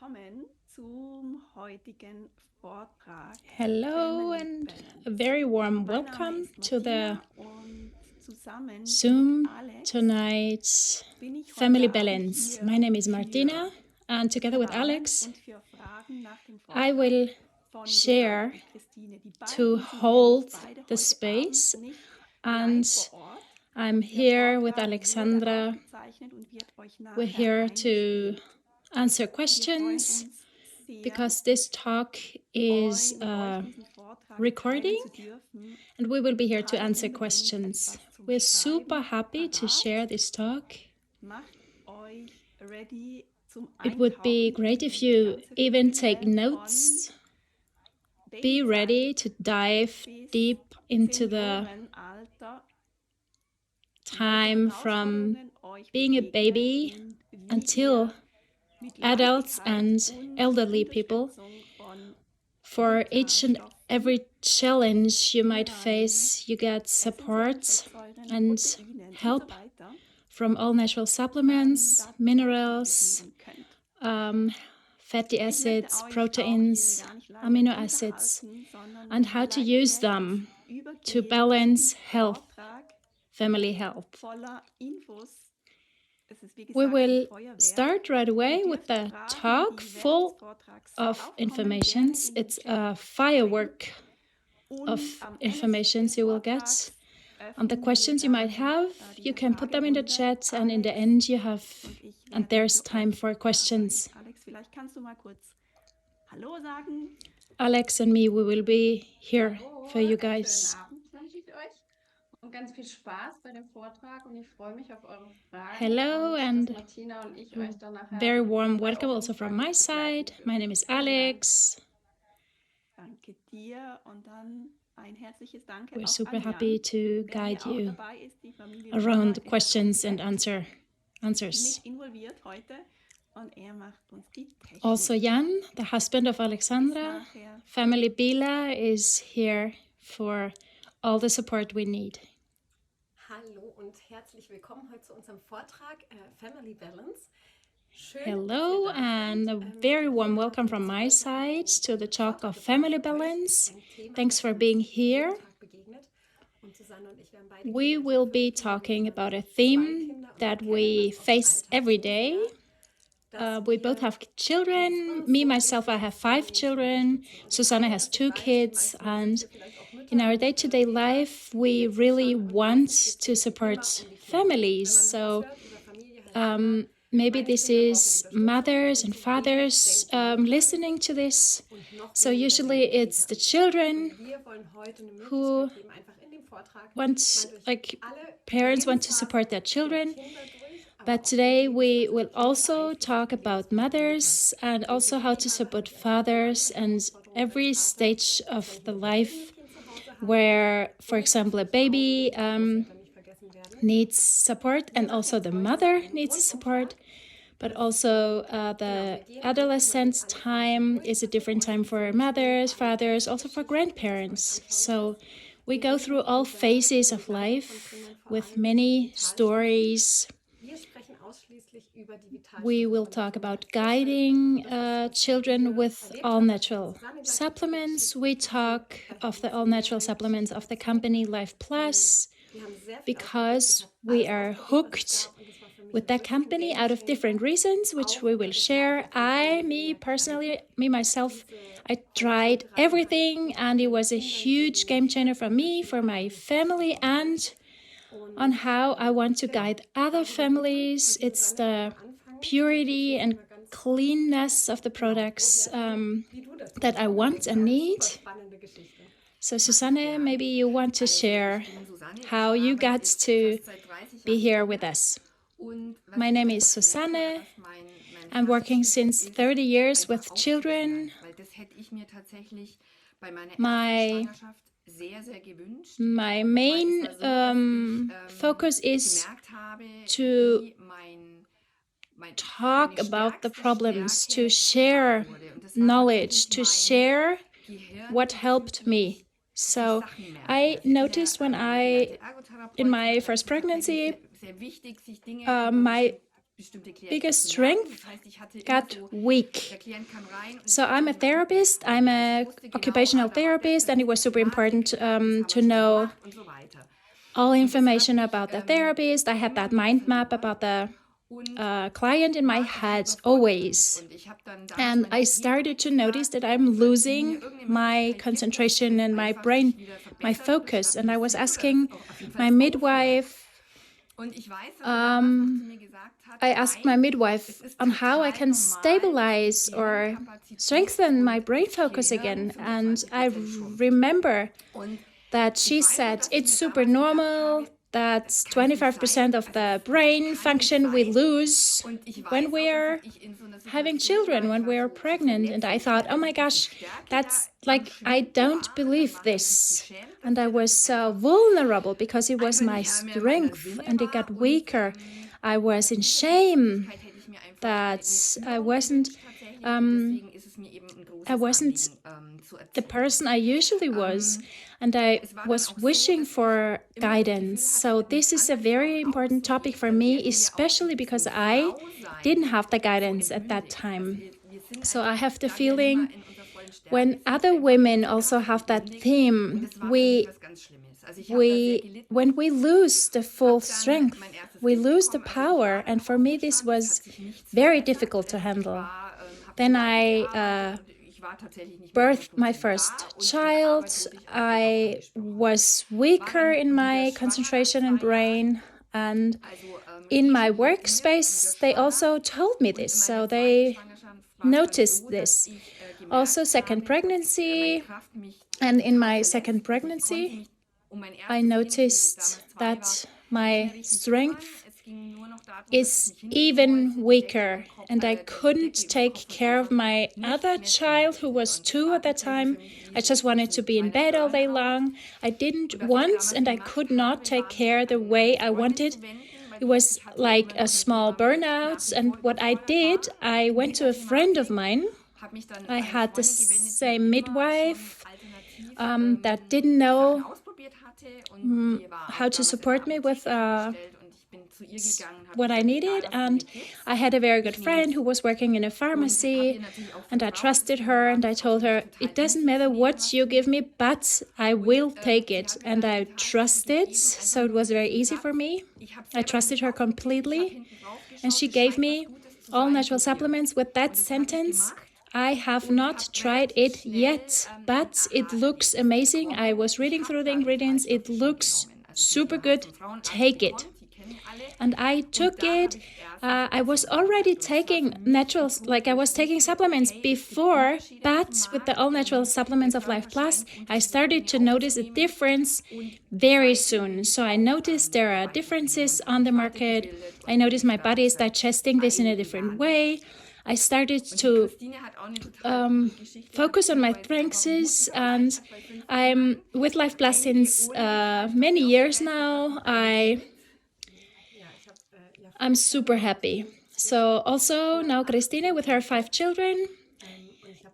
willkommen zum heutigen Vortrag Hello Family and Balance. a very warm Mein Name welcome ist to the Martina und zusammen Zoom mit Alex tonight's bin ich Family heute Abend Balance. hier My name is für Martina, and together with Fragen Alex, und für Fragen nach dem I Vortrag will von Susanne share und Christine. Die to beiden sind nämlich hold beide the heute Abend space, nicht live and vor Ort. I'm Der here with Vortrag wurde Alexandra. aufgezeichnet und wird euch We're nachher here to eingespielt. answer Wir freuen questions uns sehr, because this talk is mit euch diesen Vortrag recording, teilen zu dürfen. and we will be here to Habt answer unbedingt questions. etwas zum We're super Schreiben happy to parat. share this talk. Macht euch ready zum It would be Eintauchen great in if diese you ganze even Fülle take von notes. Be Babyzeit ready to dive bis deep into the Seniorenalter, welche time from Herausforderungen euch being a begegnen baby und wie until ihr mit adults Leichtigkeit and und elderly people. Unterstützung von For each and Vitalstoffen, every challenge you might Mineralien, face, you get essentiellen support Fettsäuren, and Proteinen und so help weiter, from all natural supplements, das ihr minerals, definieren könnt. fatty Ich möchte acids, euch auch hier proteins, gar nicht lange amino acids, unterhalten, sondern and how to gleich use direkt them to übergehen balance zum health, Vortrag family health. voller Infos. Es ist wie We gesagt will ein Feuerwerk. start right Ihr away with dürft the Fragen, talk die während des full Vortrags of aufkommen, informations. gerne in den It's Chat a bringen. firework Und of am Ende informations des you will get. Vortrags And the öffnen wir questions you might dann have, you diese can put them in the Fragerunde. chat, and in the Alex end you have, und ich and werden there's für time euch for da sein. questions. Alex, vielleicht kannst du mal kurz Hallo sagen. Alex and me, we will be here Hallo, for you einen guys. schönen Abend wünsche ich euch und ganz viel Spaß bei dem Vortrag und ich freue mich auf eure Fragen Hello und and dass Martina und ich euch dann nachher very warm bei welcome euren also from Fragen my mit begleiten side. My dürfen. name is Vielen Dank. Alex. Danke dir und dann ein herzliches Danke We're auch super an happy Jan, to der guide hier auch you dabei ist, die Familie around Müller ist questions and komplett answers. mit involviert heute und er macht uns die Technik. Also Jan, the husband of Bis Alexandra, nachher. family Bila is here for all the support we need. Hallo und herzlich willkommen heute zu unserem Vortrag Family Balance. Schön, Hello dass ihr da and a seid. very Wir warm haben welcome from uns my heute side to the talk Vortrag of family gebracht für euch. balance. Ein Thema, Thanks das for uns being jeden here. Tag begegnet. Und Susanne und ich werden beide We Kindererziehung will für be Kinder. talking Wir about a haben zwei theme Kinder und that wir we kennen das aus dem face Alltag every so day. sehr, dass We both wir have children. uns Me, so myself, I wichtig have ist, 5 Familien zu children. unterstützen. Und ich Susanne weiß, has ich 2 weiß, die kids. meisten von euch And sind hier vielleicht auch Mütter in our und day-to-day Väter, life, we die jetzt really zuschauen und want meistens geht es to immer support um die Kinder. families. Wenn man So etwas hört über Familie, heißt immer, maybe meine this Kinder brauchen is Unterstützung mothers und and zu wenig fathers denken wir an listening to this. und noch So weniger usually denken it's the Eltern. children Und wir wollen heute eine who Möglichkeit geben, einfach in dem Vortrag want, mal durch like alle parents want to Lebensphasen support their der children. Kinder durch, aber But auch die today we Lebensphase will der Kinder also beeinflussen talk die about Lebensphase der Mütter. mothers and Und also wir how sehen to halt support auch, dass wir fathers manche and Herausforderungen every als Vater stage zum of the Beispiel mit dem life Kind zu Hause haben. where, for Und example, a natürlich auch baby die Großeltern nicht vergessen werden. needs support, Wir and machen also jetzt the heute mother einen needs support, Rundumschlag. but Das, also genau, the wir gehen einfach mal adolescent durch alle Phasen time durch, is a dass ihr different euch time so for ein bisschen mothers, eine fathers, kleine also for Geschichte, dass ihr euch grandparents. anschauen So könnt. we Wir go sind through in all der phases of Begleitung von life Kindern vor with allem mit many Vitalstoffen. stories. Wir sprechen ausschließlich über die Vitalstoffe We will von der talk Firma about Obst. Das ist guiding etwas, was children wir with erlebt all haben, als natural Susanne gleich supplements. We berichtet, talk gleich of ein the all bisschen mehr natural eine supplements Geschichte of the dazu. company Life Plus Wir haben sehr viel ausprobiert. Ich because habe we alles are ausprobiert, was es hooked gab, und das war für mich with that wirklich ein company out of Gamechanger. different reasons, which Auch we über will das share. Leiden von Familien Personally, einfach me myself, diese I heute tried vorbereiten kann. everything, Ich and habe it meine was a Kinder huge gegeben, game changer for me, for my family, and on how I want to genau. guide other Fangen wir an. families. Die It's Susanne the wird am Anfang purity wirklich and mal ganz cleanness of the genau, products woher du, wie du dazu that I gekommen want bist. and Eine need. super spannende Geschichte. So Susanne, maybe you want to Also, share ich bin Susanne, how ich you arbeite got jetzt to fast seit 30 be Jahren here im with Kinderarzt. us. Und was My ich name einfach is merke, Susanne. was mein I'm working Herzensweg since ist, 30 years einfach with children. aufzuschneiden. Weil das hätte ich mir tatsächlich bei meiner ersten My Schwangerschaft sehr, sehr gewünscht. my Weil main es war so, dass ich focus is gemerkt habe, to wie meine talk about the stärkste problems, to Stärke share schwach wurde. Und das war knowledge, tatsächlich to mein share Gehirn, what wie helped gut me. ich So Sachen merke. I Also ich bin noticed when gelernte in Ergotherapeutin, my aber first es ist tatsächlich pregnancy, sehr, sehr wichtig, sich Dinge my über biggest strength got weak. So I'm a therapist, I'm an occupational therapist, and it was super important to know all information about the therapist. I had that mind map about the client in my head always. And I started to notice that I'm losing my concentration and my brain, my focus. And I was asking my midwife, I asked my midwife on how I can stabilize or strengthen my brain focus again. And I remember that she said it's super normal, that 25% of the brain function we lose when we're having children, when we're pregnant. And I thought, oh my gosh, that's like, I don't believe this. And I was so vulnerable because it was my strength and it got weaker. I was in shame that I wasn't the person I usually was, and I was wishing for guidance. So this is a very important topic for me, especially because I didn't have the guidance at that time. So I have the feeling when other women also have that theme, when we lose the full strength, we lose the power. And for me, this was very difficult to handle. Then I birthed my first child. I was weaker in my concentration and brain. And in my workspace, they also told me this. So they noticed this. Also, second pregnancy. And in my second pregnancy, I noticed that my strength is even weaker, and I couldn't take care of my other child who was 2 at that time. I just wanted to be in bed all day long. I didn't want and I could not take care the way I wanted. It was like a small burnout, and what I did, I went to a friend of mine. I had the same midwife that didn't know how to support me with what I needed, and I had a very good friend who was working in a pharmacy, and I trusted her, and I told her, it doesn't matter what you give me, but I will take it, and I trusted, so it was very easy for me. I trusted her completely, and she gave me all natural supplements with that sentence. I have not tried it yet, but it looks amazing. I was reading through the ingredients. It looks super good. Take it. And I took it. I was already taking naturals, like I was taking supplements before, but with the all-natural supplements of Life Plus, I started to notice a difference very soon. So I noticed there are differences on the market. I noticed my body is digesting this in a different way. I started to focus on my strengths, and I'm with Life Plus since many years now. I'm super happy. So also now Christine with her 5 children.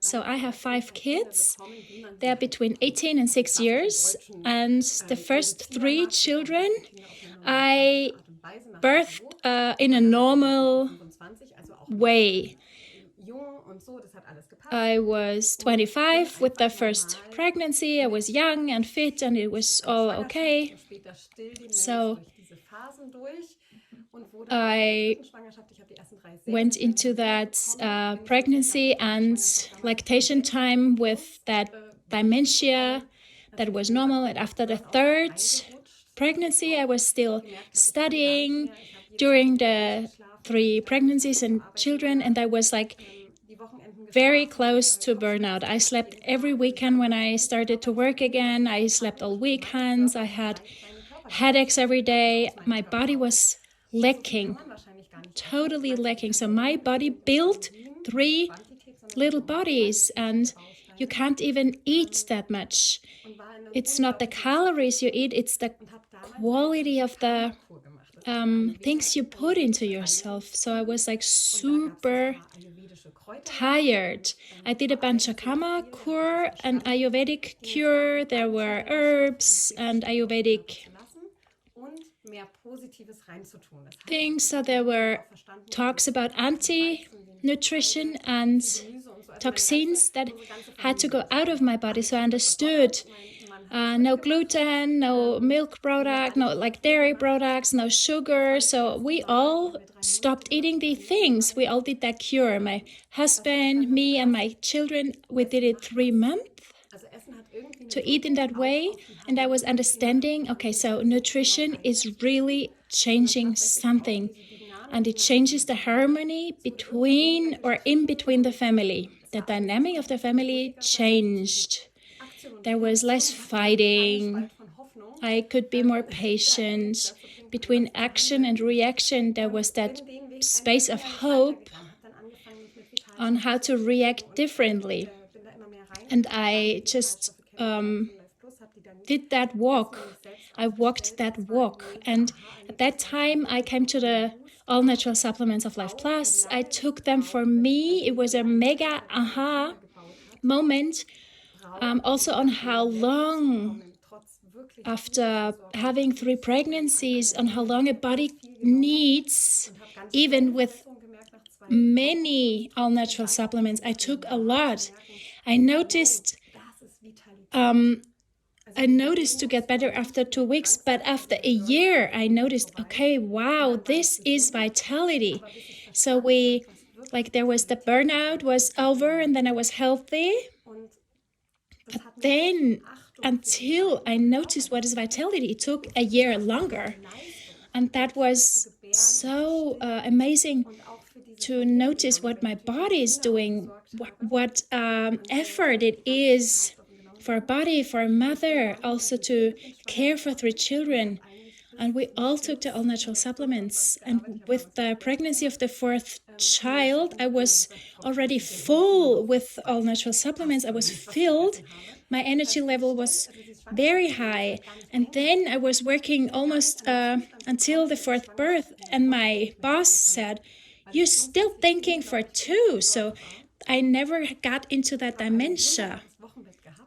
So I have 5 kids. They're between 18 and 6 years. And the first 3 children I birthed in a normal way. I was 25 with the first pregnancy. I was young and fit, and it was all okay. So I went into that pregnancy and lactation time with that dementia that was normal. And after the 3rd pregnancy, I was still studying during the 3 pregnancies and children, and I was like very close to burnout. I slept every weekend when I started to work again. I slept all weekends. I had headaches every day. My body was lacking, totally lacking. So my body built 3 little bodies, and you can't even eat that much. It's not the calories you eat, it's the quality of the things you put into yourself. So I was like super tired. I did a Panchakarma cure, an Ayurvedic cure. There were herbs and Ayurvedic mehr Positives reinzutun. Das heißt, things. So there were talks about anti-nutrition and toxins that had to go out of my body. So I understood no gluten, no milk product, no like dairy products, no sugar. So we all stopped eating these things. We all did that cure. My husband, me, and my children, we did it 3 months to eat in that way. And I was understanding, okay, so nutrition is really changing something. And it changes the harmony between or in between the family. The dynamic of the family changed. There was less fighting. I could be more patient. Between action and reaction, there was that space of hope on how to react differently. And I just did that walk. I walked that walk. And at that time, I came to the All Natural Supplements of Life Plus. I took them. For me, it was a mega aha moment. Also on how long, after having 3 pregnancies, on how long a body needs, even with many all-natural supplements. I took a lot. I noticed to get better after 2 weeks, but after a year, I noticed, okay, wow, this is vitality. So there was the burnout was over, and then I was healthy. But then, until I noticed what is vitality, it took a year longer. And that was so amazing to notice what my body is doing, what effort it is for a body, for a mother, also to care for 3 children. And we all took the all-natural supplements. And with the pregnancy of the 4th child, I was already full with all-natural supplements. I was filled. My energy level was very high. And then I was working almost until the 4th birth. And my boss said, "You're still thinking for 2." So I never got into that dementia.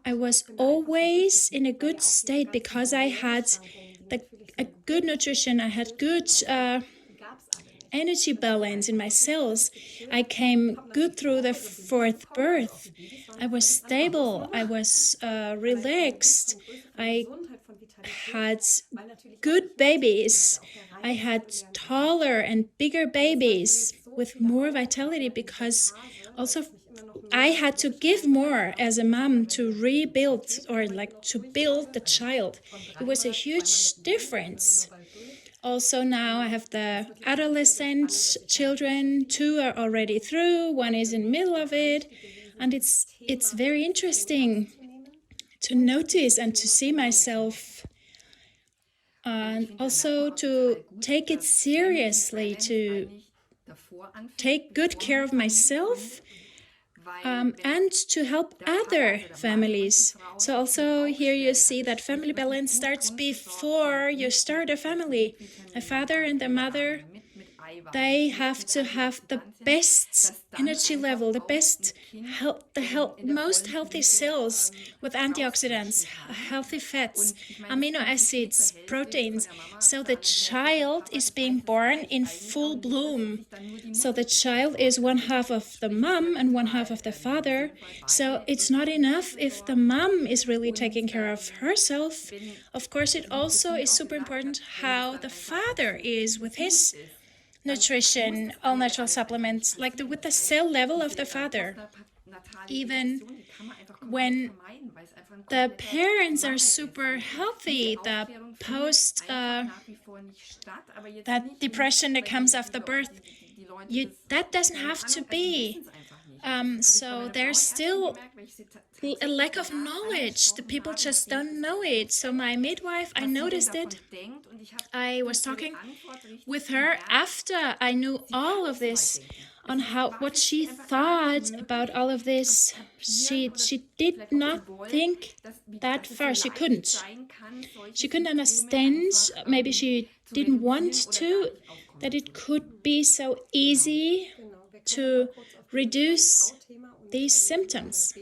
I was always in a good state because I had a good nutrition. I had good energy balance in my cells. I came good through the 4th birth. I was stable. I was relaxed. I had good babies. I had taller and bigger babies with more vitality because also I had to give more as a mom to rebuild or to build the child. It was a huge difference. Also now I have the adolescent children. 2 are already through. 1 is in the middle of it. And it's very interesting to notice and to see myself, and also to take it seriously, to take good care of myself, and to help other families. So also here you see that family balance starts before you start a family. A father and a mother, they have to have the best energy level, the best most healthy cells with antioxidants, healthy fats, amino acids, proteins. So the child is being born in full bloom. So the child is 1/2 of the mom and 1/2 of the father. So it's not enough if the mom is really taking care of herself. Of course, it also is super important how the father is with his nutrition, all natural supplements, with the cell level of the father. Even when the parents are super healthy, the post that depression that comes after birth, that doesn't have to be. So there's still a lack of knowledge. The people just don't know it. So my midwife, I noticed it. I was talking with her after I knew all of this, on what she thought about all of this. She did not think that far. She couldn't understand. Maybe she didn't want to, that it could be so easy to reduce these symptoms.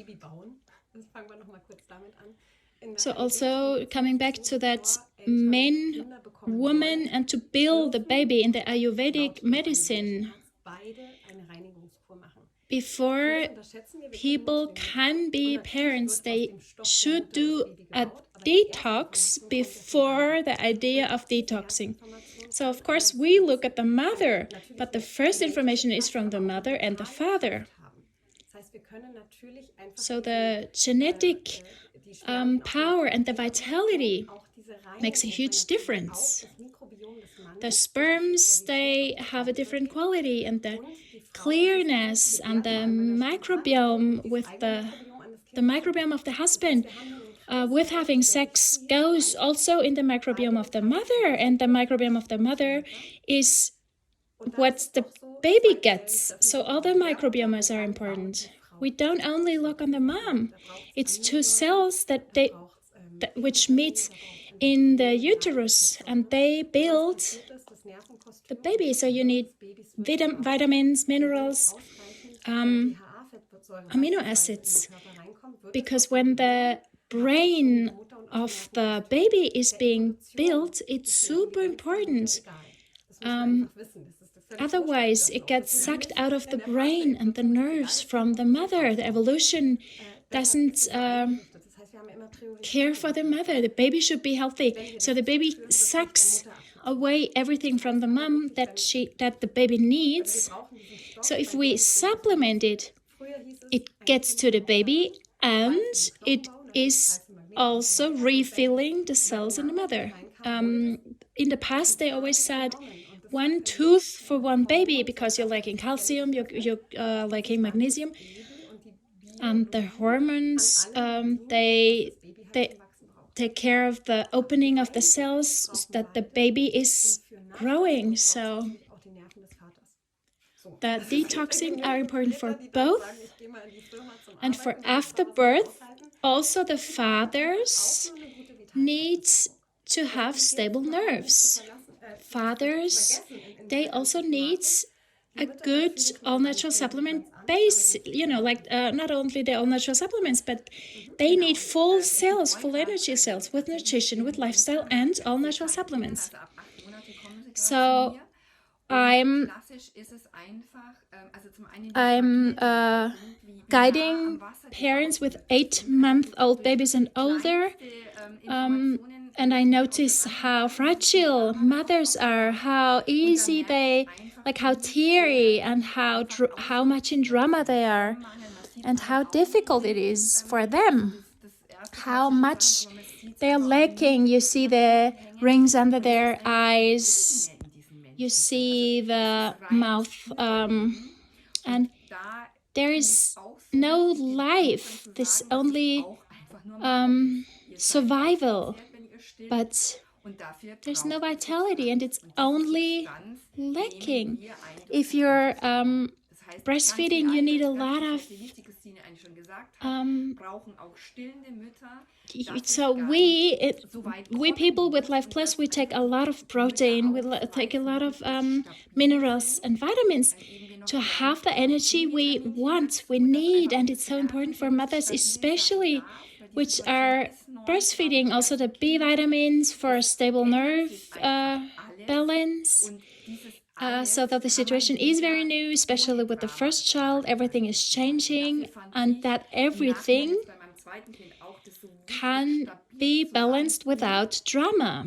So also coming back to that, men woman and to build the baby in the Ayurvedic medicine. Before people can be parents, they should do a detox before the idea of detoxing. So, of course, we look at the mother, but the first information is from the mother and the father. So the genetic power and the vitality makes a huge difference. The sperms, they have a different quality, and the clearness and the microbiome with the microbiome of the husband with having sex goes also in the microbiome of the mother, and the microbiome of the mother is what the baby gets. So all the microbiomes are important. We don't only look on the mom. It's two cells which meet in the uterus, and they build the baby. So you need vitamins, minerals, amino acids, because when the brain of the baby is being built, it's super important. Otherwise, it gets sucked out of the brain and the nerves from the mother. The evolution doesn't care for the mother. The baby should be healthy. So the baby sucks away everything from the mom that the baby needs. So if we supplement it, it gets to the baby, and it is also refilling the cells in the mother. In the past, they always said 1 tooth for 1 baby because you're lacking calcium, you're lacking magnesium. The hormones, they take care of the opening of the cells so that the baby is growing. So the detoxing are important for both. And for after birth, also the fathers need to have stable nerves. Fathers, they also need a good all-natural supplement base, not only the all-natural supplements, but they need full cells, full energy cells with nutrition, with lifestyle, and all-natural supplements. So I'm guiding parents with 8-month-old babies and older, and I notice how fragile mothers are, how easy how teary and how much in drama they are, and how difficult it is for them, how much they are lacking. You see the rings under their eyes, you see the mouth, and there is no life. There's only survival, but there's no vitality, and it's only lacking. If you're breastfeeding, you need a lot of so we people with Life Plus, we take a lot of protein, we take a lot of minerals and vitamins to have the energy we want, we need, and it's so important for mothers, especially which are breastfeeding. Also the B vitamins for a stable nerve balance. So that the situation is very new, especially with the first child. Everything is changing, and that everything can be balanced without drama.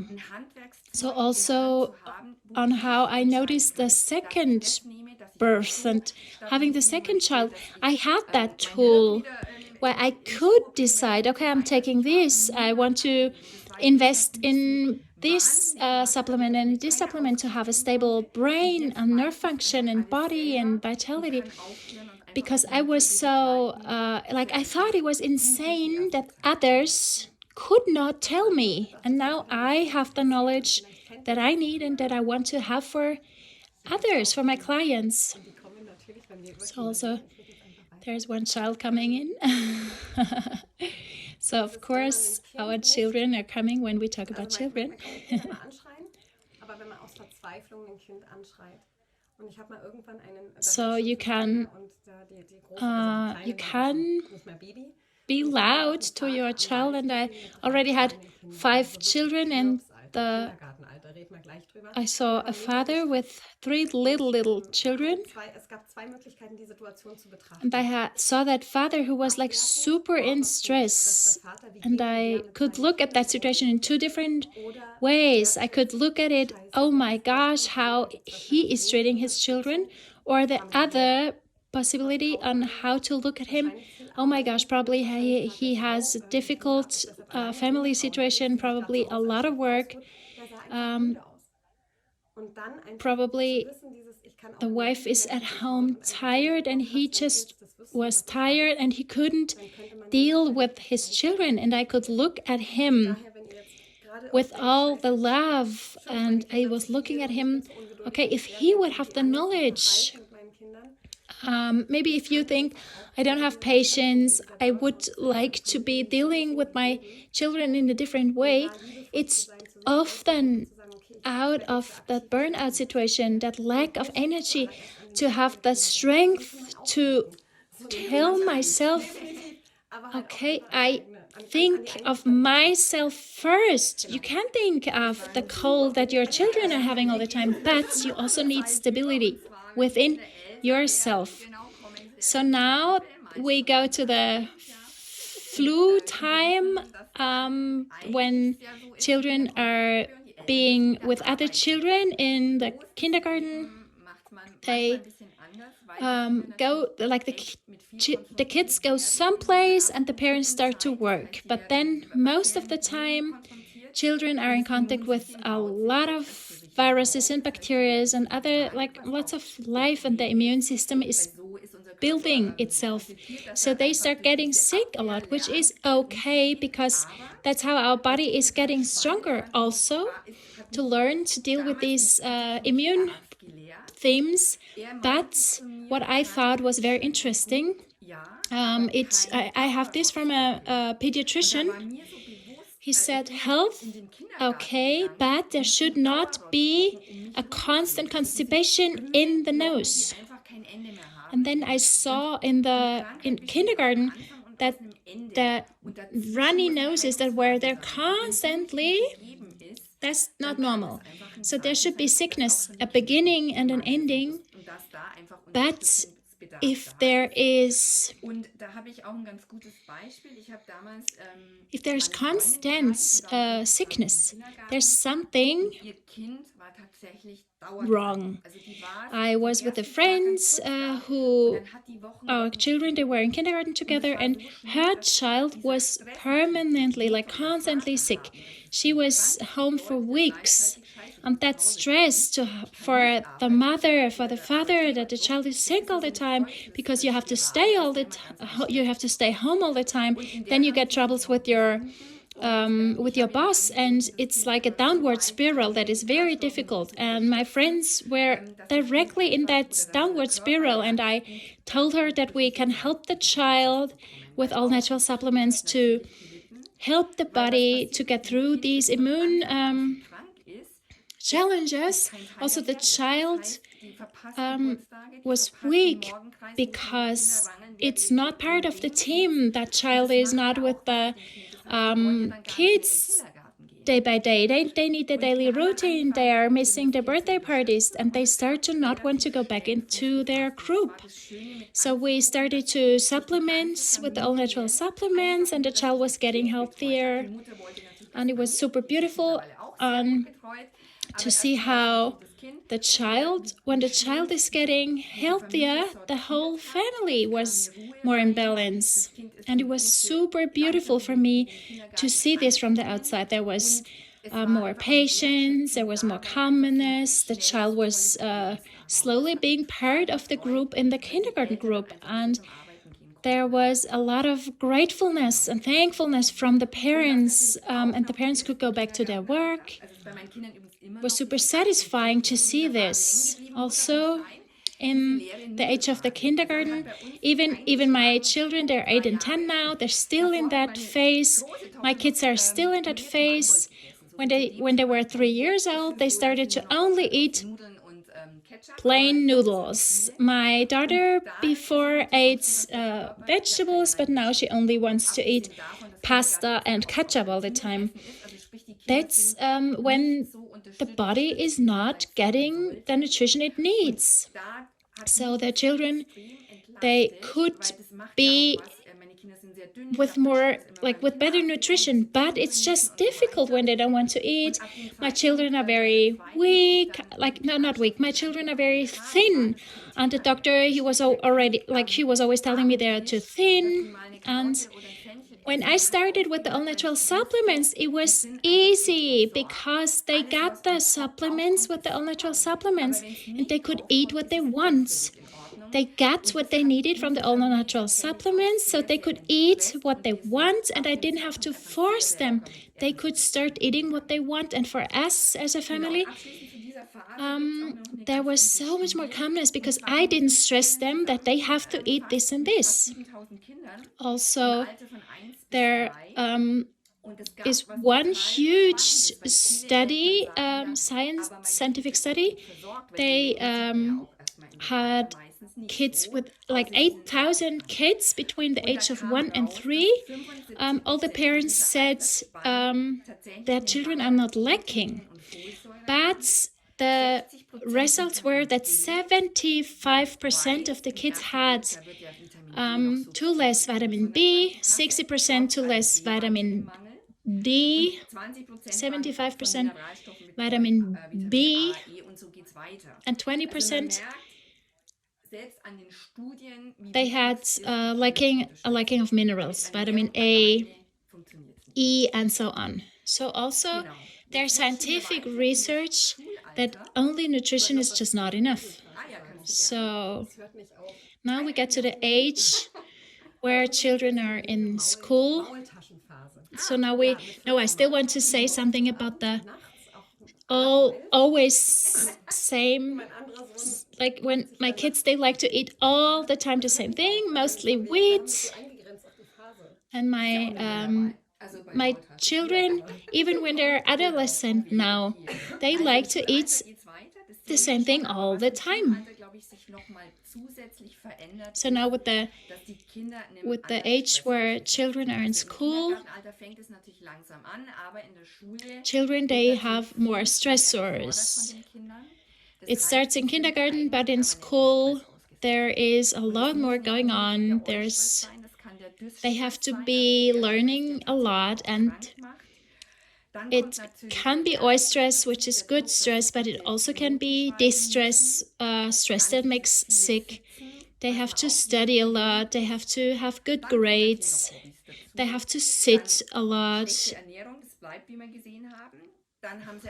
So also on how I noticed the second birth and having the second child, I had that tool where I could decide, okay, I'm taking this, I want to invest in this supplement and this supplement to have a stable brain and nerve function and body and vitality. Because I was so, I thought it was insane that others could not tell me. And now I have the knowledge that I need and that I want to have for others, for my clients. So also, there's one child coming in. So of course, our children are coming when we talk about children. So you can be loud to your child, and I already had 5 children, and the reden wir gleich drüber. I saw Aber a father jedenfalls, with three little children, es gab zwei Möglichkeiten, die Situation zu betrachten. and I saw that father who was like super in stress, and I could look at that situation in two different ways. I could look at it, oh my gosh, how he is treating his children, or the other possibility on how to look at him. Oh my gosh, probably he has a difficult family situation, probably a lot of work. Probably the wife is at home tired and he just was tired and he couldn't deal with his children, and I could look at him with all the love, and I was looking at him, okay, if he would have the knowledge, maybe if you think I don't have patience, I would like to be dealing with my children in a different way, it's often out of that burnout situation, that lack of energy, to have the strength to tell myself, okay, I think of myself first. You can't think of the cold that your children are having all the time, but you also need stability within yourself. So now we go to the flu time, when children are being with other children in the kindergarten. They go, like the kids go someplace and the parents start to work. But then most of the time, children are in contact with a lot of viruses and bacteria and other, like lots of life, and the immune system is building itself. So they start getting sick a lot, which is okay because that's how our body is getting stronger also, to learn to deal with these immune themes. But what I thought was very interesting, I have this from a pediatrician. He said, health, okay, but there should not be a constant constipation in the nose. And then I saw in kindergarten that the runny noses that were there constantly, that's not normal. So there should be sickness, a beginning and an ending. But if there is, if there's constant sickness, there's something wrong. I was with a friend who, our children, they were in kindergarten together, and her child was permanently, like constantly sick. She was home for weeks. And that stress for the mother, for the father, that the child is sick all the time because you have to stay you have to stay home all the time. Then you get troubles with your boss, and it's like a downward spiral that is very difficult. And my friends were directly in that downward spiral, and I told her that we can help the child with all natural supplements to help the body to get through these immune challenges. Also, the child was weak because it's not part of the team. That child is not with the kids day by day. They need the daily routine. They are missing the birthday parties, and they start to not want to go back into their group. So we started to supplement with all natural supplements, and the child was getting healthier, and it was super beautiful to see how when the child is getting healthier, the whole family was more in balance. And it was super beautiful for me to see this from the outside. There was more patience, there was more calmness. The child was slowly being part of the group in the kindergarten group. And there was a lot of gratefulness and thankfulness from the parents, and the parents could go back to their work. It was super satisfying to see this. Also, in the age of the kindergarten, even my children, they're 8 and 10 now, they're still in that phase. My kids are still in that phase. When they were 3 years old, they started to only eat plain noodles. My daughter before ate vegetables, but now she only wants to eat pasta and ketchup all the time. that's when the body is not getting the nutrition it needs. So the children, they could be with more, like with better nutrition, but it's just difficult when they don't want to eat. My children are very weak, like no, not weak. My children are very thin, and the doctor, he was always telling me they're too thin. And when I started with the all-natural supplements, it was easy because they got the supplements with the all-natural supplements, and they could eat what they want. They got what they needed from the all-natural supplements, so they could eat what they want, and I didn't have to force them. They could start eating what they want, and for us as a family, there was so much more calmness because I didn't stress them that they have to eat this and this. Also, there is one huge study, scientific study. They had kids with like 8,000 kids between the age of 1 and 3. All the parents said their children are not lacking, but the results were that 75% of the kids had too less vitamin B, 60% too less vitamin D, 75% vitamin B, and 20% they had a lacking of minerals, vitamin A, E, and so on. So also there's scientific research that only nutrition is just not enough. So now we get to the age where children are in school. So now I still want to say something about the always same, like when my kids, they like to eat all the time the same thing, mostly wheat. And my children, even when they're adolescent now, they like to eat the same thing all the time. So now with the age where children are in school, children, they have more stressors. It starts in kindergarten, but in school there is a lot more going on. They have to be learning a lot, and it can be eustress, which is good stress, but it also can be distress, stress that makes sick. They have to study a lot. They have to have good grades. They have to sit a lot.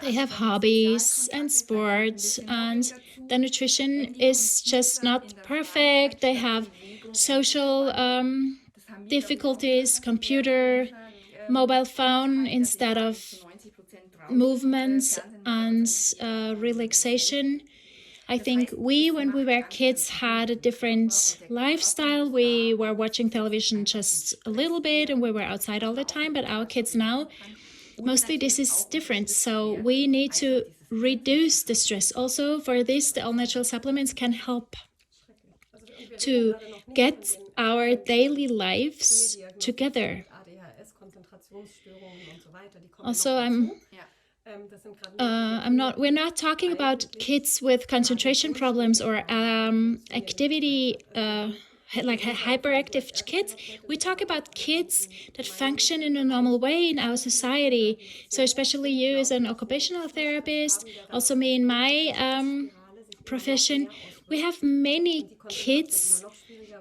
They have hobbies and sports, and the nutrition is just not perfect. They have social difficulties, computer, mobile phone instead of movements and relaxation. I think when we were kids, had a different lifestyle. We were watching television just a little bit and we were outside all the time, but our kids now, mostly this is different. So we need to reduce the stress. Also for this, the all-natural supplements can help to get our daily lives together. Also, we're not talking about kids with concentration problems or activity, like hyperactive kids. We talk about kids that function in a normal way in our society. So especially you as an occupational therapist, also me in my profession, we have many kids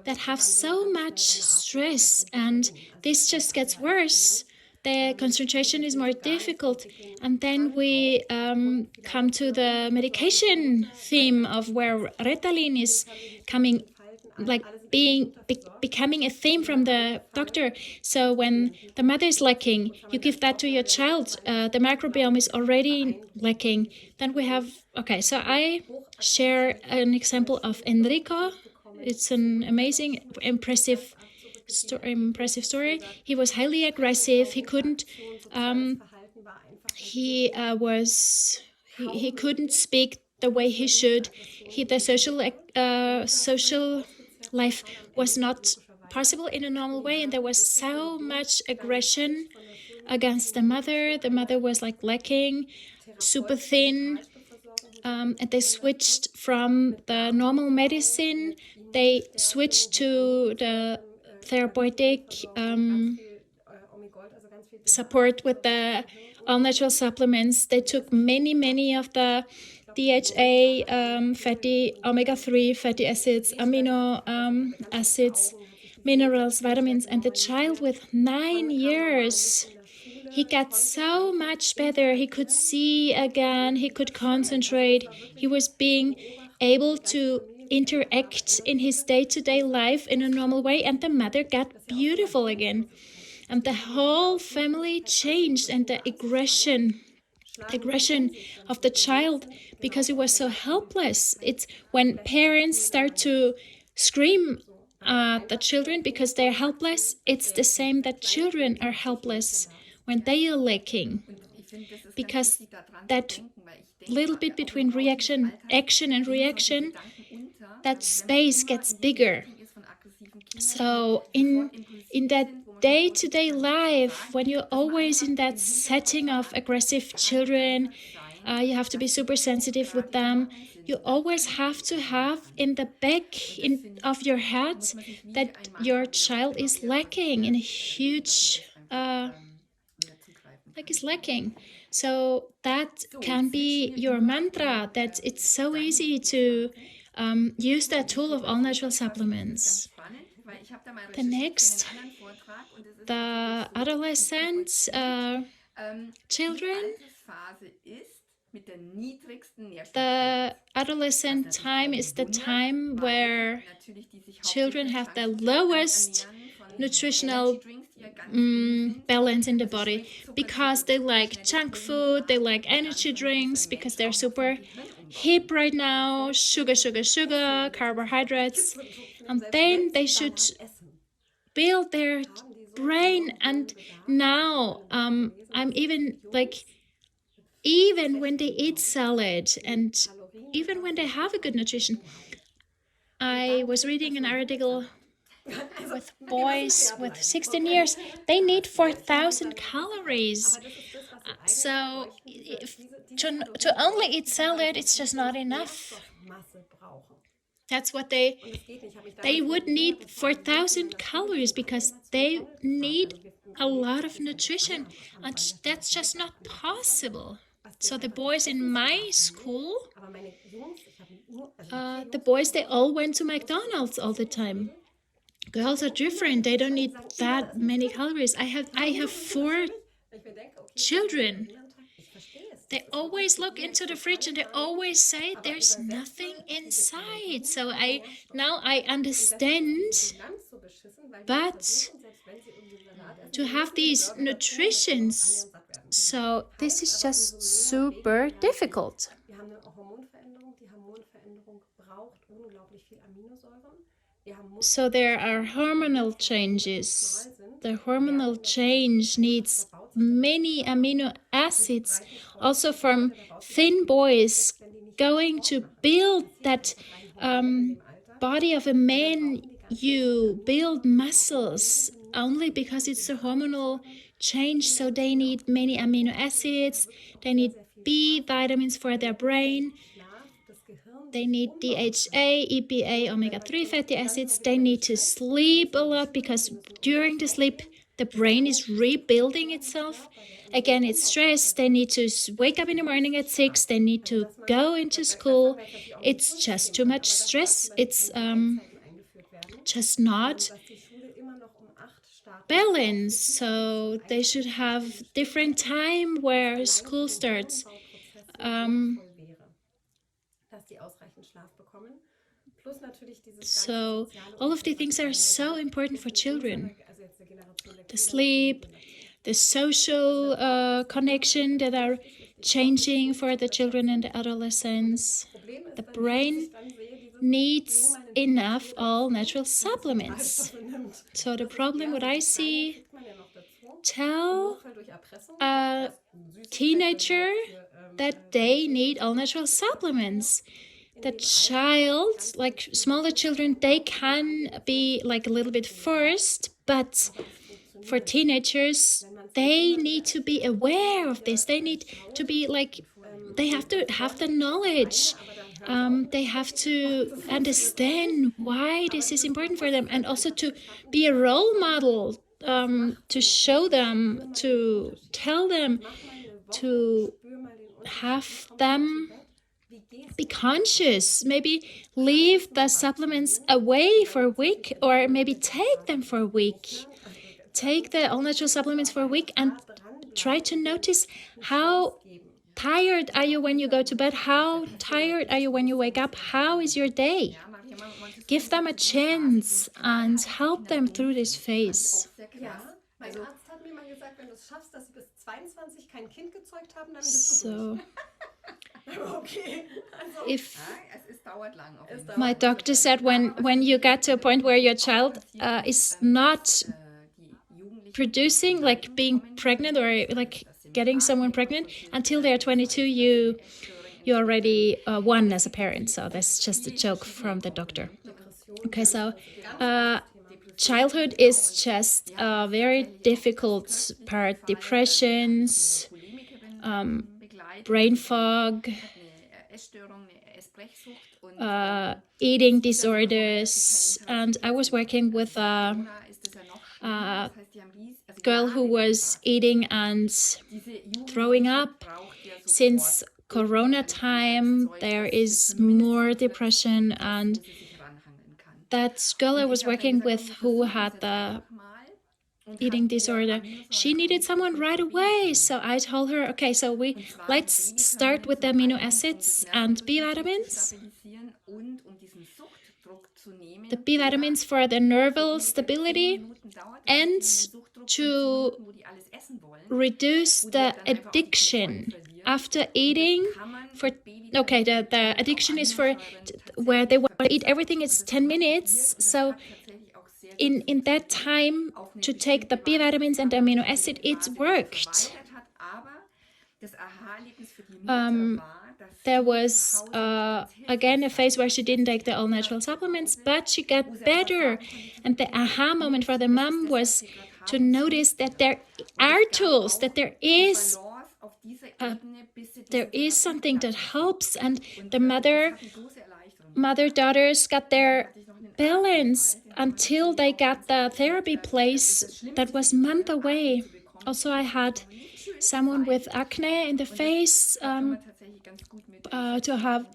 that have so much stress, and this just gets worse. The concentration is more difficult, and then we come to the medication theme of where Ritalin is coming, like becoming a theme from the doctor. So when the mother is lacking, you give that to your child. The microbiome is already lacking. Then we have so I share an example of Enrico. It's an amazing, impressive story. He was highly aggressive. He couldn't. He couldn't speak the way he should. The social life was not possible in a normal way, and there was so much aggression against the mother. The mother was like lacking, super thin. And they switched from the normal medicine. They switched to the therapeutic support with the all-natural supplements. They took many of the DHA, fatty omega-3 fatty acids, amino acids, minerals, vitamins, and the child with 9 years, he got so much better. He could see again, he could concentrate, he was being able to interact in his day-to-day life in a normal way, and the mother got beautiful again. And the whole family changed, and the aggression of the child, because he was so helpless. It's when parents start to scream at the children because they're helpless, it's the same that children are helpless when they are lacking. Because that little bit between action and reaction, that space gets bigger. So in that day-to-day life, when you're always in that setting of aggressive children, you have to be super sensitive with them. You always have to have in the back of your head that your child is lacking in a huge, is lacking. So that can be your mantra, that it's so easy to use that tool of all-natural supplements. The next, the adolescent children. The adolescent time is the time where children have the lowest nutritional balance in the body, because they like junk food, they like energy drinks, because they're super hip right now, sugar, carbohydrates, and then they should build their brain. And now I'm even even when they eat salad and even when they have a good nutrition, I was reading an article with boys with 16 years, they need 4,000 calories. So to only eat salad, it's just not enough. That's what they would need 4,000 calories, because they need a lot of nutrition, and that's just not possible. So the boys in my school, the boys, they all went to McDonald's all the time. Girls are different. They don't need that many calories. I have 4 children. They always look into the fridge and they always say there's nothing inside. So now I understand. But to have these nutritions, so this is just super difficult. So there are hormonal changes. The hormonal change needs many amino acids, also from thin boys going to build that body of a man. You build muscles only because it's a hormonal change, so they need many amino acids, they need B vitamins for their brain, they need DHA, EPA, omega-3 fatty acids, they need to sleep a lot, because during the sleep the brain is rebuilding itself. Again, it's stress. They need to wake up in the morning at 6. They need to go into school. It's just too much stress. It's just not balanced. So they should have different time where school starts. So all of the things are so important for children. The sleep, the social connection that are changing for the children and the adolescents. The brain needs enough all-natural supplements. So the problem, what I see, tell a teenager that they need all-natural supplements. The child, like smaller children, they can be like a little bit forced, but for teenagers, they need to be aware of this. They need to be like, they have to have the knowledge. They have to understand why this is important for them, and also to be a role model, to show them, to tell them, to have them be conscious, maybe leave the supplements away for a week, or maybe take them for a week. Take the all-natural supplements for a week and try to notice how tired are you when you go to bed? How tired are you when you wake up? How is your day? Give them a chance and help them through this phase. Ja, mein Arzt hat mir mal gesagt, wenn du es schaffst, dass sie bis 22 kein Kind gezeugt haben, dann bist du durch. Okay. If Es dauert lang. my doctor said when you get to a point where your child is not producing, like being pregnant or like getting someone pregnant, until they're 22, you already won as a parent. So that's just a joke from the doctor. Okay, so childhood is just a very difficult part. Depressions, brain fog, eating disorders. And I was working with a girl who was eating and throwing up. Since Corona time, there is more depression, and that girl I was working with who had the eating disorder, she needed someone right away. So I told her, okay, so let's start with the amino acids and B vitamins. The B vitamins for the nerval stability and to reduce the addiction after eating. The addiction is for where they want to eat everything. It's 10 minutes. So in that time to take the B vitamins and the amino acid, it worked. There was again a phase where she didn't take the all-natural supplements, but she got better. And the aha moment for the mom was to notice that there are tools, that there is something that helps, and the mother-daughters got their balance until they got the therapy place that was a month away. Also, I had someone with acne in the face, to have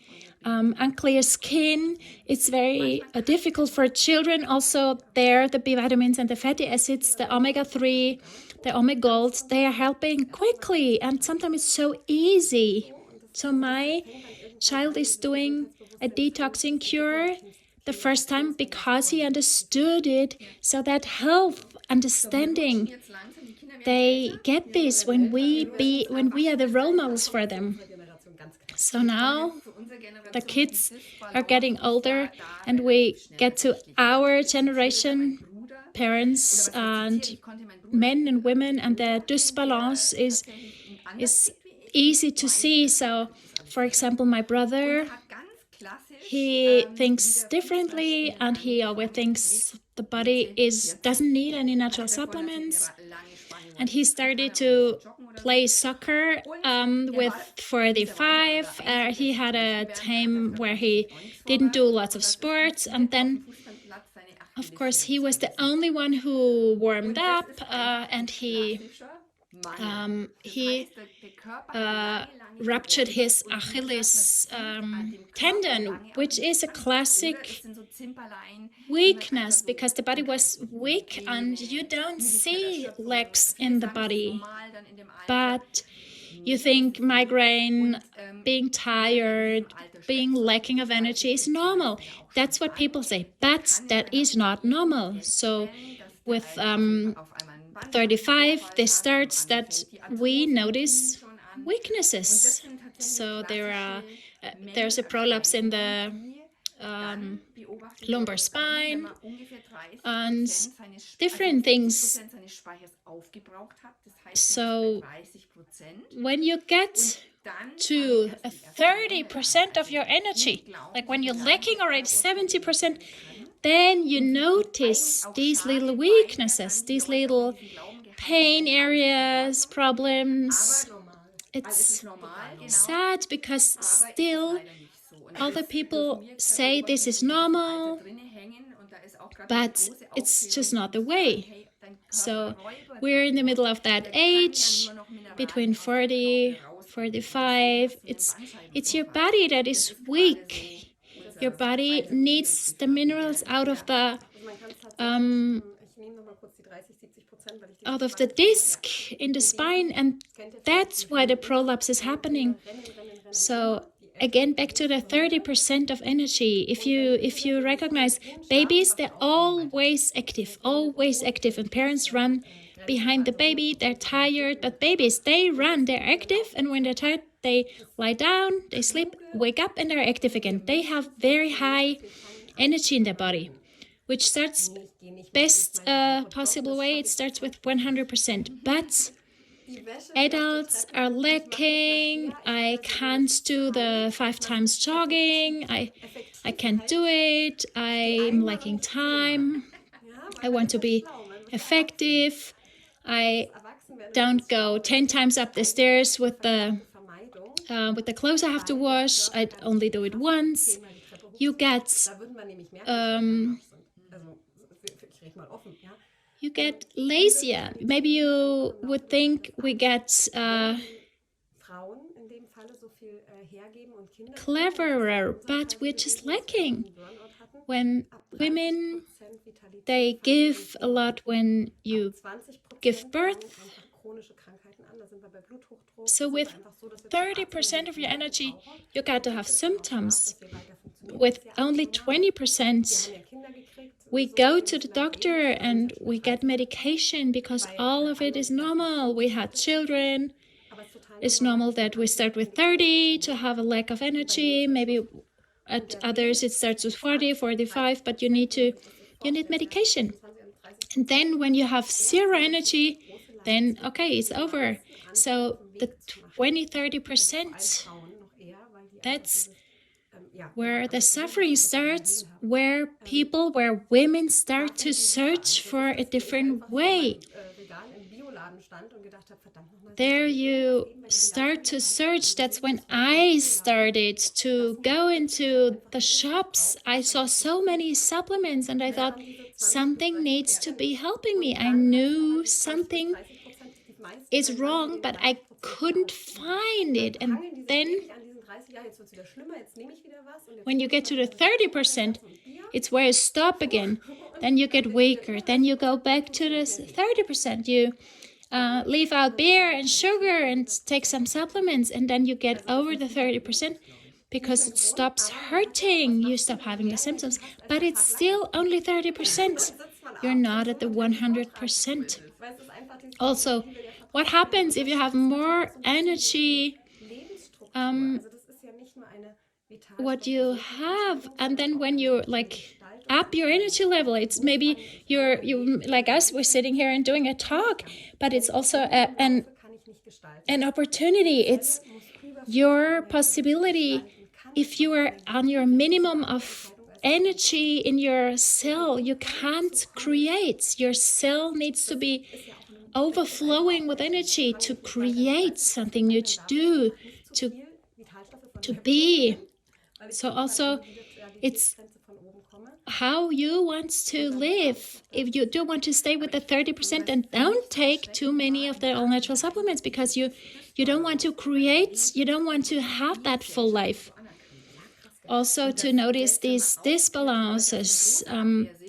unclear skin. It's very difficult for children. Also, there, the B vitamins and the fatty acids, the omega-3, the omega-gold, they are helping quickly, and sometimes it's so easy. So my child is doing a detoxing cure the first time because he understood it. So that health understanding, they get this when we are the role models for them. So now the kids are getting older, and we get to our generation, parents and men and women, and the dysbalance is easy to see. So, for example, my brother, he thinks differently, and he always thinks the body doesn't need any natural supplements. And he started to play soccer with 45. He had a time where he didn't do lots of sports. And then, of course, he was the only one who warmed up, and he ruptured his Achilles tendon, which is a classic weakness because the body was weak and you don't see legs in the body. But you think migraine, being tired, being lacking of energy is normal. That's what people say, but that is not normal. So with 35, this starts that we notice weaknesses. So there's a prolapse in the lumbar spine and different things. So when you get to 30% of your energy, like when you're lacking already 70%, then you notice these little weaknesses, these little pain areas, problems. It's sad because still other people say this is normal, but it's just not the way. So we're in the middle of that age, between 40, 45. It's your body that is weak. Your body needs the minerals out of the disc in the spine, and that's why the prolapse is happening. So again, back to the 30% of energy. If you recognize babies, they're always active, and parents run behind the baby. They're tired, but babies, they run, they're active, and when they're tired, they lie down, they sleep, wake up, and they're active again. They have very high energy in their body, which starts best possible way. It starts with 100%, but adults are lacking. I can't do the 5 times jogging. I can't do it. I'm lacking time. I want to be effective. I don't go 10 times up the stairs with the clothes I have to wash. I only do it once. You get lazier. Maybe you would think we get cleverer, but we're just lacking. When women, they give a lot when you give birth. So with 30% of your energy, you got to have symptoms. With only 20%, we go to the doctor and we get medication because all of it is normal. We had children. It's normal that we start with 30 to have a lack of energy. Maybe at others it starts with 40, 45, but you need medication. And then when you have zero energy, then okay, it's over. So the 20-30%, that's where the suffering starts, where women start to search for a different way. There you start to search. That's when I started to go into the shops. I saw so many supplements and I thought something needs to be helping me. I knew something is wrong, but I couldn't find it. And then when you get to the 30%, it's where you stop again. Then you get weaker. Then you go back to the 30%. You leave out beer and sugar and take some supplements, and then you get over the 30% because it stops hurting. You stop having the symptoms, but it's still only 30%. You're not at the 100%. Also, what happens if you have more energy? What you have, and then when you up your energy level, it's maybe you like us, we're sitting here and doing a talk, but it's also an opportunity. It's your possibility. If you are on your minimum of energy in your cell, you can't create. Your cell needs to be overflowing with energy to create something new, to do, to be. So also, it's how you want to live. If you do want to stay with the 30%, then don't take too many of the all-natural supplements because you don't want to create, you don't want to have that full life. Also, to notice these disbalances,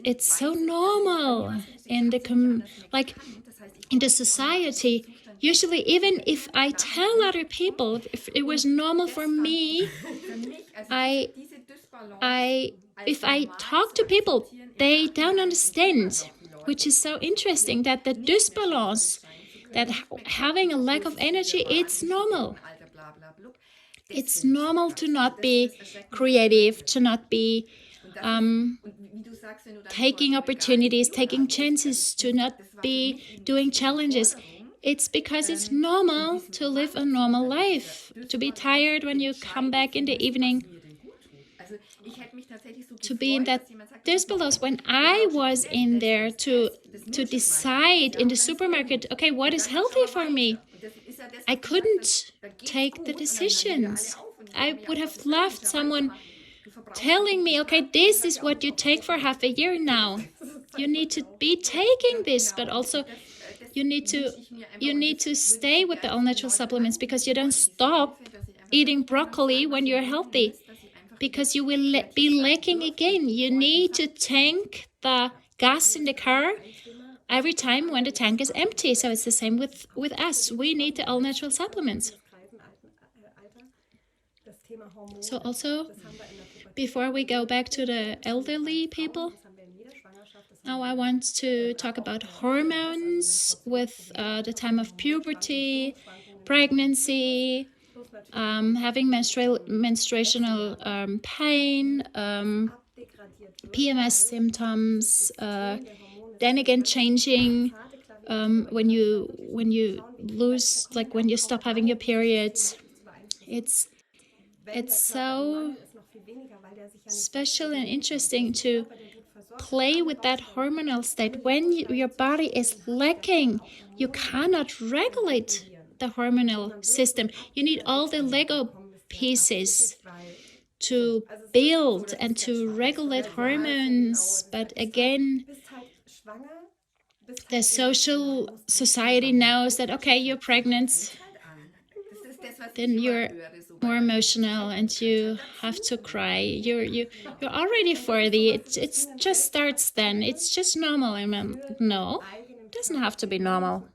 it's so normal in the society. Usually, even if I tell other people, if it was normal for me, if I talk to people, they don't understand, which is so interesting that the disbalance, that having a lack of energy, it's normal. It's normal to not be creative, to not be taking opportunities, taking chances, to not be doing challenges. It's because it's normal to live a normal life, to be tired when you come back in the evening. to be in that because when I was in there to decide in the supermarket, okay, what is healthy for me, I couldn't take the decisions. I would have loved someone telling me, okay, this is what you take for half a year now. You need to be taking this, but also you need to stay with the all-natural supplements because you don't stop eating broccoli when you're healthy because you will be lacking again. You need to tank the gas in the car every time when the tank is empty. So it's the same with us. We need the all-natural supplements. So also, before we go back to the elderly people, now I want to talk about hormones with the time of puberty, pregnancy, having menstruational pain, PMS symptoms, then again changing when you lose, like when you stop having your periods. It's so special and interesting to play with that hormonal state. When your body is lacking, you cannot regulate the hormonal system. You need all the Lego pieces to build and to regulate hormones. But again, the society knows that, okay, you're pregnant, then you're more emotional and you have to cry. You're already 40. It just starts then. It's just normal. I mean, no, it doesn't have to be normal.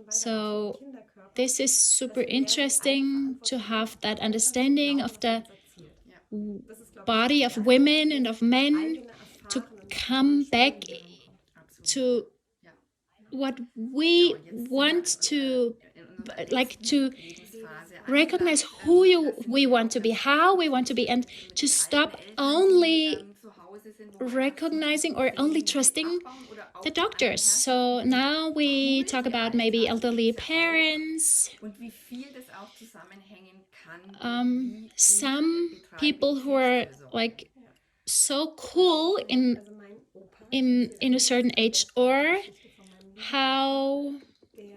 So this is super interesting to have that understanding of the body of women and of men to come back to what we want to, like, to recognize who we want to be, how we want to be, and to stop only recognizing or only trusting the doctors. So now we talk about maybe elderly parents, some people who are like so cool in a certain age, or how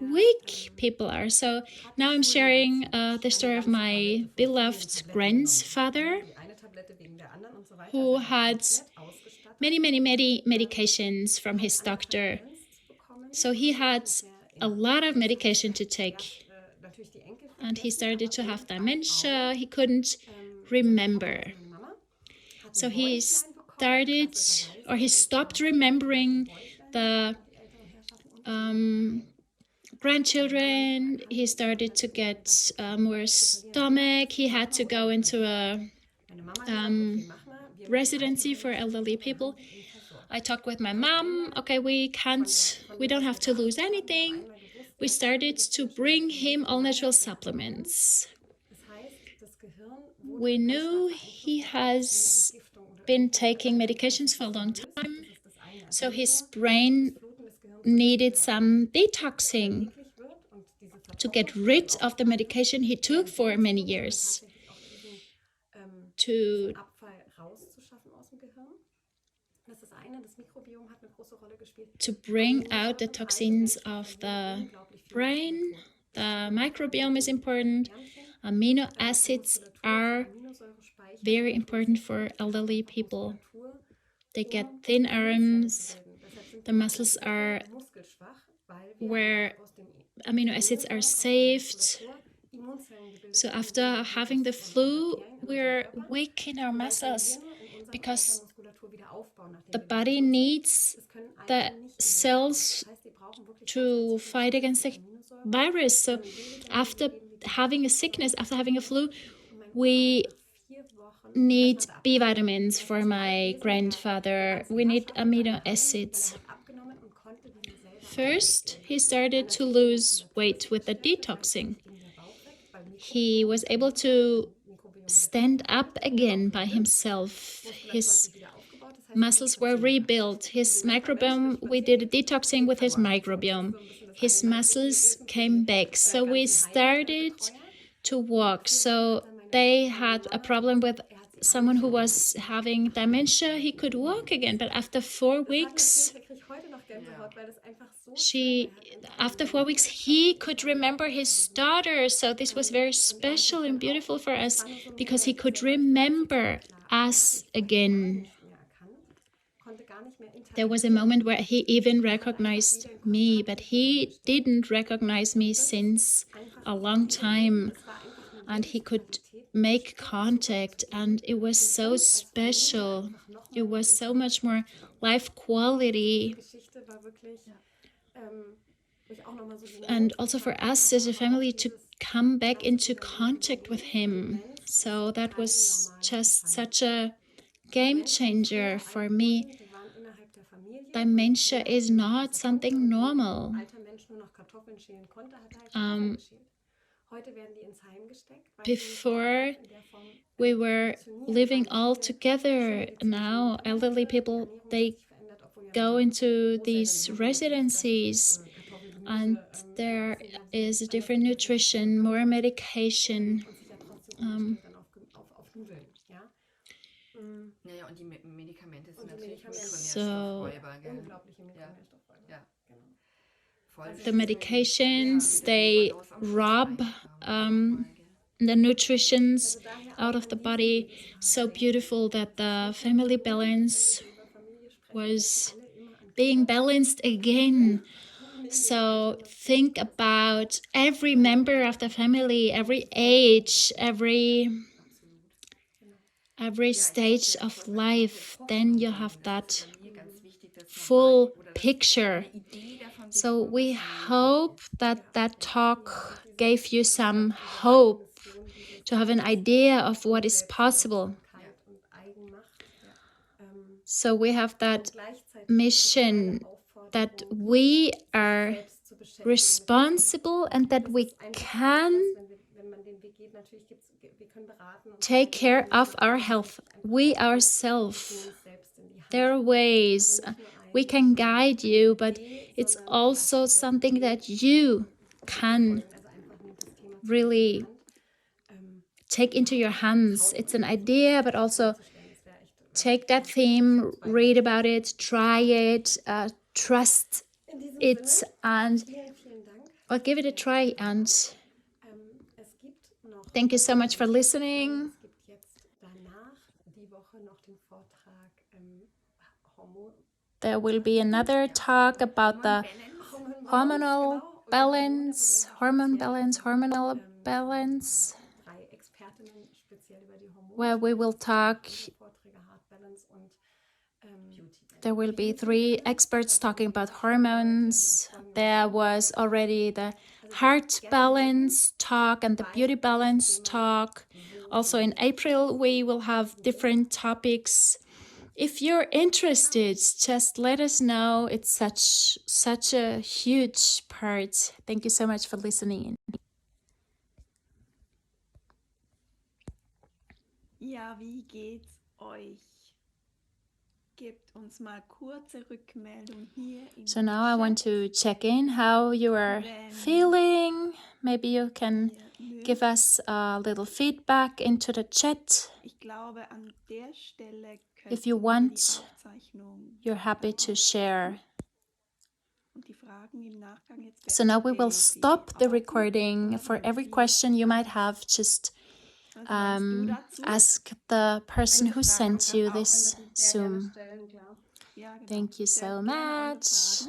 weak people are. So now I'm sharing the story of my beloved grandfather, who had many medications from his doctor. So he had a lot of medication to take, and he started to have dementia. He couldn't remember. So he stopped remembering the grandchildren. He started to get more stomach. He had to go into a residency for elderly people. I talked with my mom. Okay, we don't have to lose anything. We started to bring him all natural supplements. We knew he has been taking medications for a long time, so his brain needed some detoxing to get rid of the medication he took for many years, to bring out the toxins of the brain. The microbiome is important. Amino acids are very important for elderly people. They get thin arms. The muscles are where amino acids are saved. So after having the flu, we're weak in our muscles because the body needs the cells to fight against the virus. So after having a sickness, after having a flu, we need B vitamins for my grandfather. We need amino acids. First, he started to lose weight with the detoxing. He was able to stand up again by himself. His muscles were rebuilt. His microbiome, we did a detoxing with his microbiome. His muscles came back. So we started to walk. So they had a problem with someone who was having dementia, he could walk again. But after 4 weeks, after 4 weeks, he could remember his daughter. So this was very special and beautiful for us because he could remember us again. There was a moment where he even recognized me, but he didn't recognize me since a long time. And he could make contact, and it was so special. It was so much more life quality. And also for us as a family to come back into contact with him. So that was just such a game changer for me. Dementia is not something normal. Before, we were living all together. Now, elderly people, they go into these residencies, and there is a different nutrition, more medication. So the medications, they rob the nutritions out of the body. So beautiful that the family balance was being balanced again. So think about every member of the family, every age, every stage of life. Then you have that full picture. So we hope that that talk gave you some hope to have an idea of what is possible. So we have that mission that we are responsible and that we can take care of our health. We ourselves. There are ways we can guide you, but it's also something that you can really take into your hands. It's an idea, but also take that theme, read about it, try it, trust it, and or give it a try. And thank you so much for listening. There will be another talk about the hormonal balance, where we will talk. There will be 3 experts talking about hormones. There was already the heart balance talk and the beauty balance talk. Also in April, we will have different topics. If you're interested, just let us know. It's such a huge part. Thank you so much for listening. Ja, wie geht's euch? Gebt uns mal kurze Rückmeldung hier in So now I want to check in how you are feeling. Maybe you can give us a little feedback into the chat. Ich glaube, an der Stelle if you want, you're happy to share. So now we will stop the recording. For every question you might have, just ask the person who sent you this Zoom. Thank you so much.